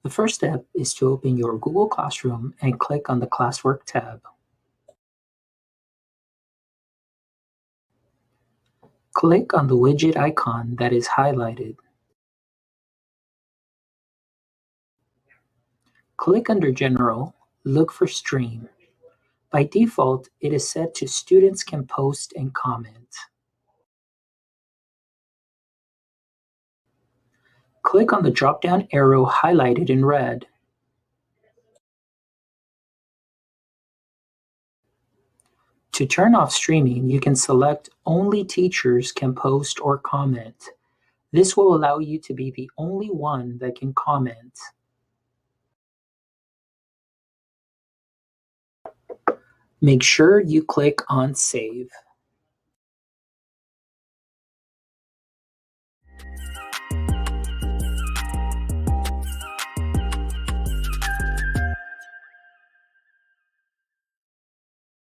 The first step is to open your Google Classroom and click on the Classwork tab. Click on the widget icon that is highlighted. Click under General, look for Stream. By default, it is set to Students can post and comment. Click on the drop-down arrow highlighted in red. To turn off streaming, you can select Only Teachers can post or comment. This will allow you to be the only one that can comment. Make sure you click on Save.